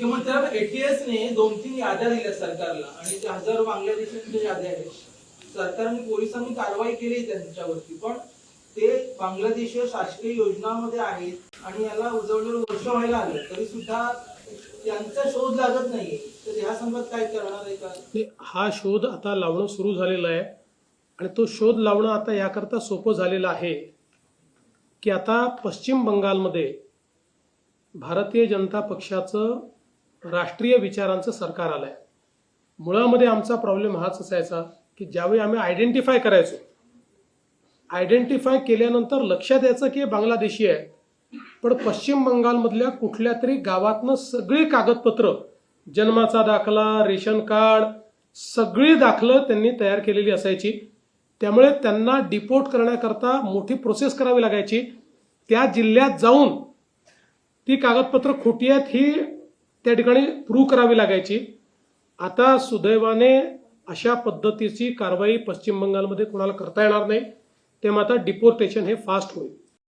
मुख्यमंत्री एटीएस ने 2-3 याद्या दिल्या सरकारला आणि त्या हजारो बांगलादेशींच्या याद्या आहेत. सरकारने पोलिसांनी कारवाई केली त्यांच्यावरती, पण ते बांगलादेशी शासकीय योजनांमध्ये आहेत आणि याला उजवलेलं वर्ष व्हायला आलं तरी सुद्धा त्यांचा शोध लागत नाहीये. तर या संदर्भात काय करणार आहे का? हा शोध आता लावणं सुरू झालेला आहे आणि तो शोध लावणं आता याकरता सोपं झालेलं आहे की आता पश्चिम बंगालमध्ये भारतीय जनता पक्षाचं राष्ट्रीय विचारांचं सरकार आलंय. मुळामध्ये आमचा प्रॉब्लेम हाच असायचा की ज्यावेळी आम्ही आयडेंटिफाय करायचो, आयडेंटिफाय केल्यानंतर लक्षात यायचं की बांगलादेशी आहे, पण पश्चिम बंगालमधल्या कुठल्या तरी गावातनं सगळी कागदपत्र, जन्माचा दाखला, रेशन कार्ड, सगळी दाखलं त्यांनी तयार केलेली असायची. त्यामुळे त्यांना डिपोर्ट करण्याकरता मोठी प्रोसेस करावी लागायची. त्या जिल्ह्यात जाऊन ती कागदपत्र खोटी आहेत ही त्या ठिकाणी प्रूव्ह करावी लागायची. आता सुदैवाने अशा पद्धतीची कारवाई पश्चिम बंगालमध्ये कोणाला करता येणार नाही, तेव्हा आता डिपोर्टेशन हे फास्ट होईल.